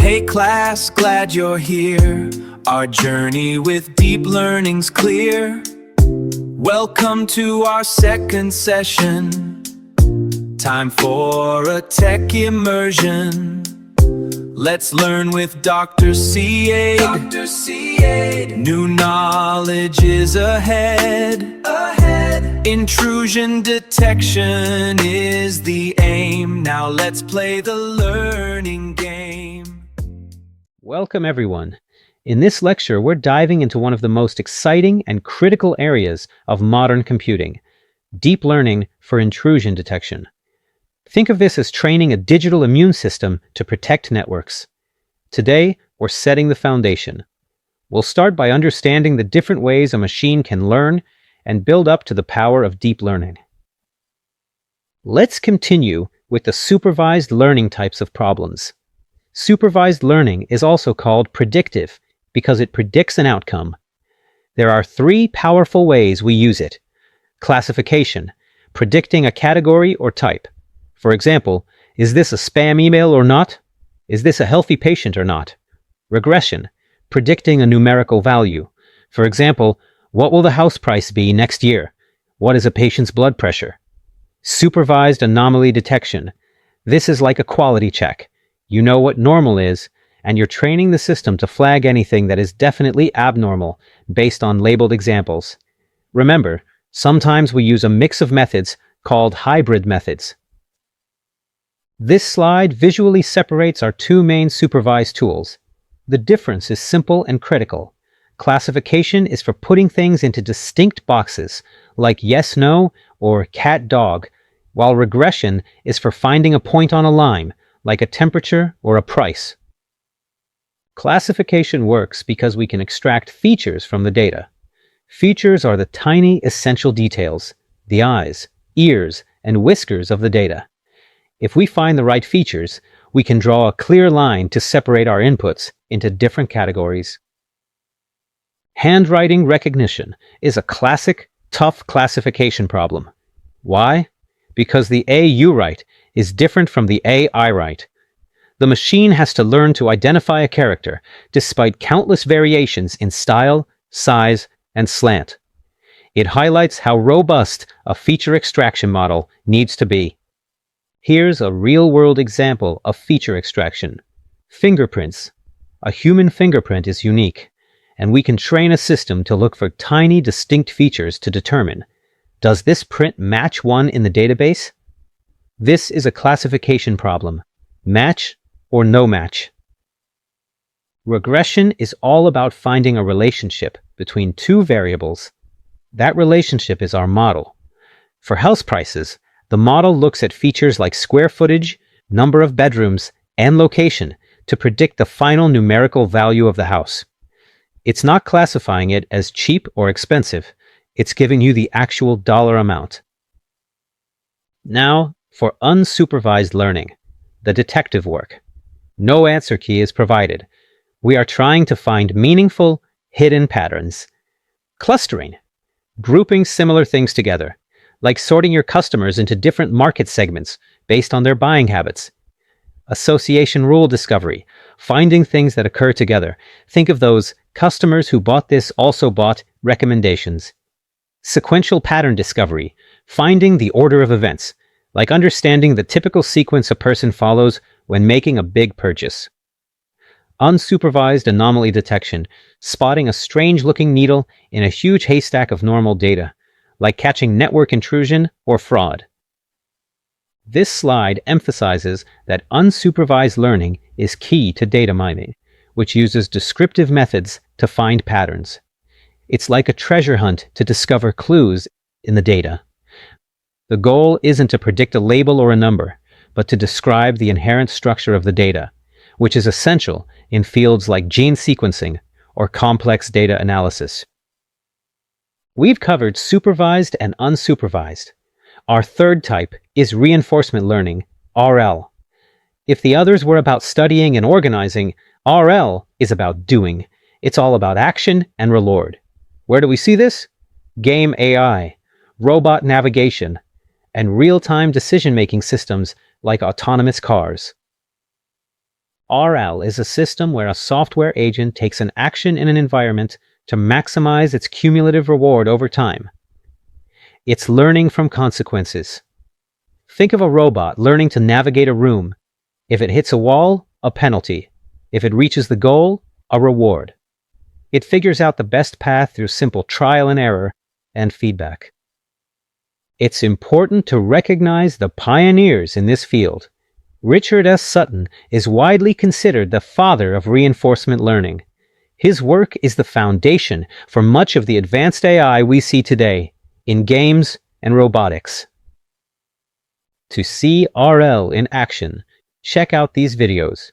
Hey class, glad you're here. Our journey with deep learning's clear. Welcome to our second session. Time for a tech immersion. Let's learn with Dr. C8. Dr. C8. New knowledge is ahead. Intrusion detection is the aim. Now let's play the learning game. Welcome everyone. In this lecture, we're diving into one of the most exciting and critical areas of modern computing, deep learning for intrusion detection. Think of this as training a digital immune system to protect networks. Today, we're setting the foundation. We'll start by understanding the different ways a machine can learn and build up to the power of deep learning. Let's continue with the supervised learning types of problems. Supervised learning is also called predictive because it predicts an outcome. There are three powerful ways we use it. Classification, predicting a category or type. For example, is this a spam email or not? Is this a healthy patient or not? Regression, predicting a numerical value. For example, what will the house price be next year? What is a patient's blood pressure? Supervised anomaly detection. This is like a quality check. You know what normal is, and you're training the system to flag anything that is definitely abnormal based on labeled examples. Remember, sometimes we use a mix of methods called hybrid methods. This slide visually separates our two main supervised tools. The difference is simple and critical. Classification is for putting things into distinct boxes, like yes, no, or cat, dog, while regression is for finding a point on a line, like a temperature or a price. Classification works because we can extract features from the data. Features are the tiny essential details, the eyes, ears, and whiskers of the data. If we find the right features, we can draw a clear line to separate our inputs into different categories. Handwriting recognition is a classic, tough classification problem. Why? Because the A you write is different from the A I write. The machine has to learn to identify a character despite countless variations in style, size, and slant. It highlights how robust a feature extraction model needs to be. Here's a real-world example of feature extraction. Fingerprints. A human fingerprint is unique, and we can train a system to look for tiny, distinct features to determine, does this print match one in the database? This is a classification problem. Match or no match. Regression is all about finding a relationship between two variables. That relationship is our model. For house prices, the model looks at features like square footage, number of bedrooms, and location to predict the final numerical value of the house. It's not classifying it as cheap or expensive. It's giving you the actual dollar amount. Now, for unsupervised learning, the detective work. No answer key is provided. We are trying to find meaningful, hidden patterns. Clustering, grouping similar things together, like sorting your customers into different market segments based on their buying habits. Association rule discovery, finding things that occur together. Think of those customers who bought this also bought recommendations. Sequential pattern discovery, finding the order of events, like understanding the typical sequence a person follows when making a big purchase. Unsupervised anomaly detection, spotting a strange-looking needle in a huge haystack of normal data, like catching network intrusion or fraud. This slide emphasizes that unsupervised learning is key to data mining, which uses descriptive methods to find patterns. It's like a treasure hunt to discover clues in the data. The goal isn't to predict a label or a number, but to describe the inherent structure of the data, which is essential in fields like gene sequencing or complex data analysis. We've covered supervised and unsupervised. Our third type is reinforcement learning, RL. If the others were about studying and organizing, RL is about doing. It's all about action and reward. Where do we see this? Game AI, robot navigation, and real-time decision-making systems like autonomous cars. RL is a system where a software agent takes an action in an environment to maximize its cumulative reward over time. It's learning from consequences. Think of a robot learning to navigate a room. If it hits a wall, a penalty. If it reaches the goal, a reward. It figures out the best path through simple trial and error and feedback. It's important to recognize the pioneers in this field. Richard S. Sutton is widely considered the father of reinforcement learning. His work is the foundation for much of the advanced AI we see today in games and robotics. To see RL in action, check out these videos.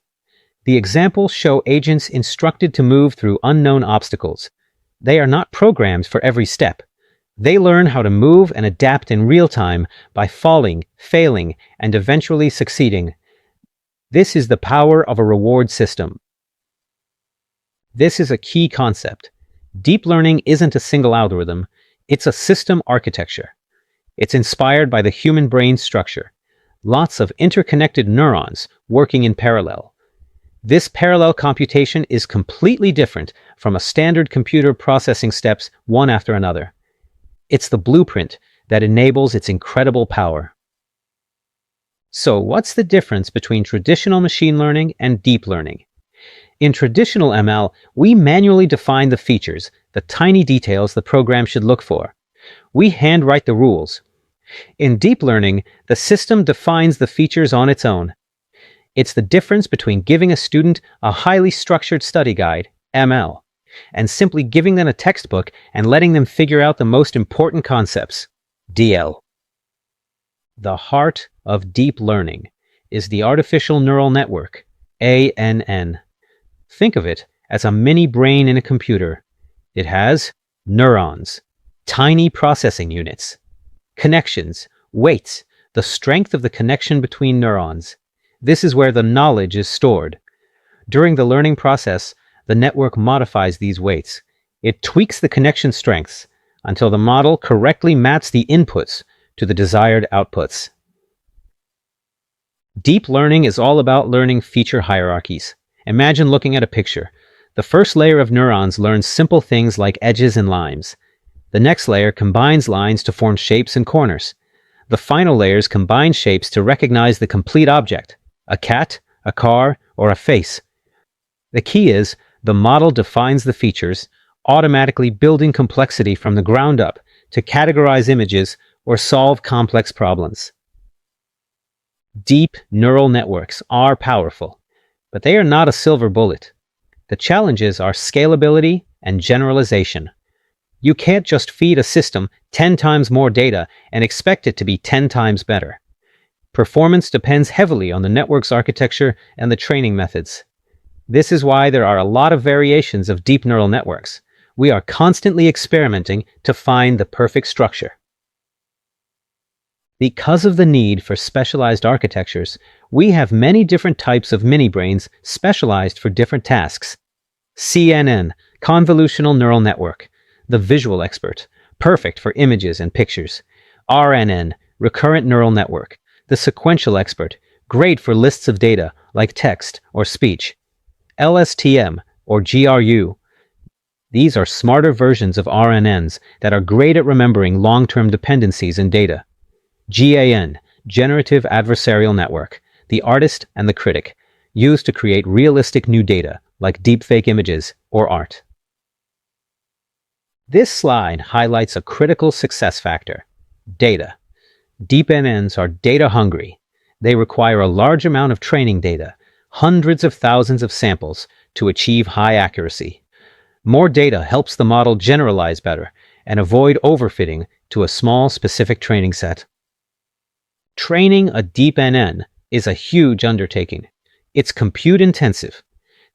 The examples show agents instructed to move through unknown obstacles. They are not programmed for every step. They learn how to move and adapt in real time by falling, failing, and eventually succeeding. This is the power of a reward system. This is a key concept. Deep learning isn't a single algorithm. It's a system architecture. It's inspired by the human brain structure. Lots of interconnected neurons working in parallel. This parallel computation is completely different from a standard computer processing steps one after another. It's the blueprint that enables its incredible power. So, what's the difference between traditional machine learning and deep learning? In traditional ML, we manually define the features, the tiny details the program should look for. We handwrite the rules. In deep learning, the system defines the features on its own. It's the difference between giving a student a highly structured study guide, ML, and simply giving them a textbook and letting them figure out the most important concepts, DL. The heart of deep learning is the artificial neural network, ANN. Think of it as a mini brain in a computer. It has neurons, tiny processing units, connections, weights, the strength of the connection between neurons. This is where the knowledge is stored. During the learning process, the network modifies these weights. It tweaks the connection strengths until the model correctly maps the inputs to the desired outputs. Deep learning is all about learning feature hierarchies. Imagine looking at a picture. The first layer of neurons learns simple things like edges and lines. The next layer combines lines to form shapes and corners. The final layers combine shapes to recognize the complete object, a cat, a car, or a face. The key is, the model defines the features, automatically building complexity from the ground up to categorize images or solve complex problems. Deep neural networks are powerful, but they are not a silver bullet. The challenges are scalability and generalization. You can't just feed a system 10 times more data and expect it to be 10 times better. Performance depends heavily on the network's architecture and the training methods. This is why there are a lot of variations of deep neural networks. We are constantly experimenting to find the perfect structure. Because of the need for specialized architectures, we have many different types of mini-brains specialized for different tasks. CNN, Convolutional Neural Network, the visual expert, perfect for images and pictures. RNN, Recurrent Neural Network, the sequential expert, great for lists of data like text or speech. LSTM, or GRU. These are smarter versions of RNNs that are great at remembering long-term dependencies in data. GAN, Generative Adversarial Network, the artist and the critic, used to create realistic new data like deepfake images or art. This slide highlights a critical success factor: data. Deep NNs are data hungry. They require a large amount of training data, hundreds of thousands of samples, to achieve high accuracy. More data helps the model generalize better and avoid overfitting to a small specific training set. Training a deep NN is a huge undertaking. It's compute intensive.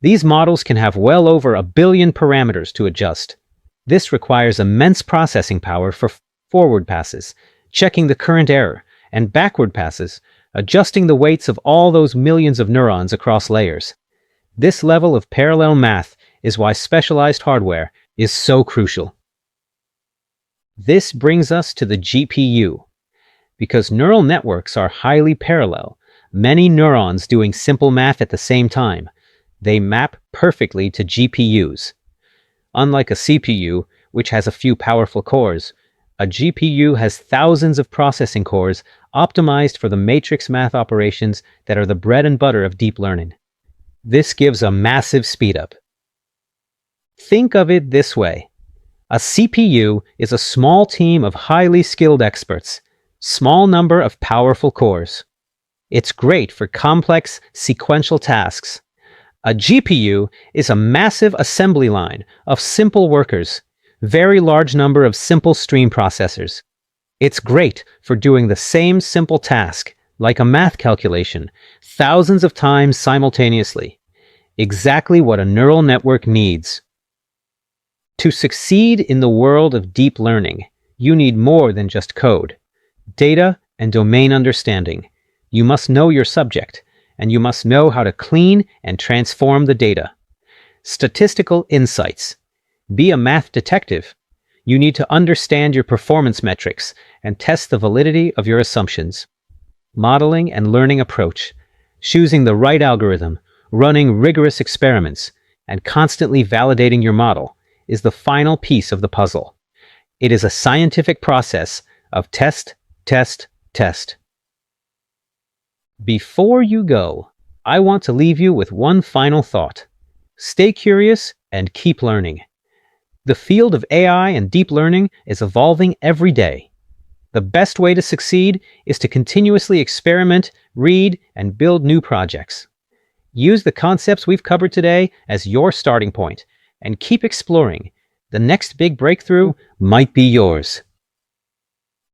These models can have well over 1 billion parameters to adjust. This requires immense processing power for forward passes, checking the current error, and backward passes, adjusting the weights of all those millions of neurons across layers. This level of parallel math is why specialized hardware is so crucial. This brings us to the GPU. Because neural networks are highly parallel, many neurons doing simple math at the same time. They map perfectly to GPUs. Unlike a CPU, which has a few powerful cores, a GPU has thousands of processing cores optimized for the matrix math operations that are the bread and butter of deep learning. This gives a massive speedup. Think of it this way. A CPU is a small team of highly skilled experts, small number of powerful cores. It's great for complex, sequential tasks. A GPU is a massive assembly line of simple workers, very large number of simple stream processors. It's great for doing the same simple task, like a math calculation, thousands of times simultaneously. Exactly what a neural network needs. To succeed in the world of deep learning, you need more than just code, data, and domain understanding. You must know your subject, and you must know how to clean and transform the data. Statistical insights. Be a math detective. You need to understand your performance metrics and test the validity of your assumptions. Modeling and learning approach. Choosing the right algorithm, running rigorous experiments, and constantly validating your model is the final piece of the puzzle. It is a scientific process of test, test, test. Before you go, I want to leave you with one final thought. Stay curious and keep learning. The field of AI and deep learning is evolving every day. The best way to succeed is to continuously experiment, read, and build new projects. Use the concepts we've covered today as your starting point and keep exploring. The next big breakthrough might be yours.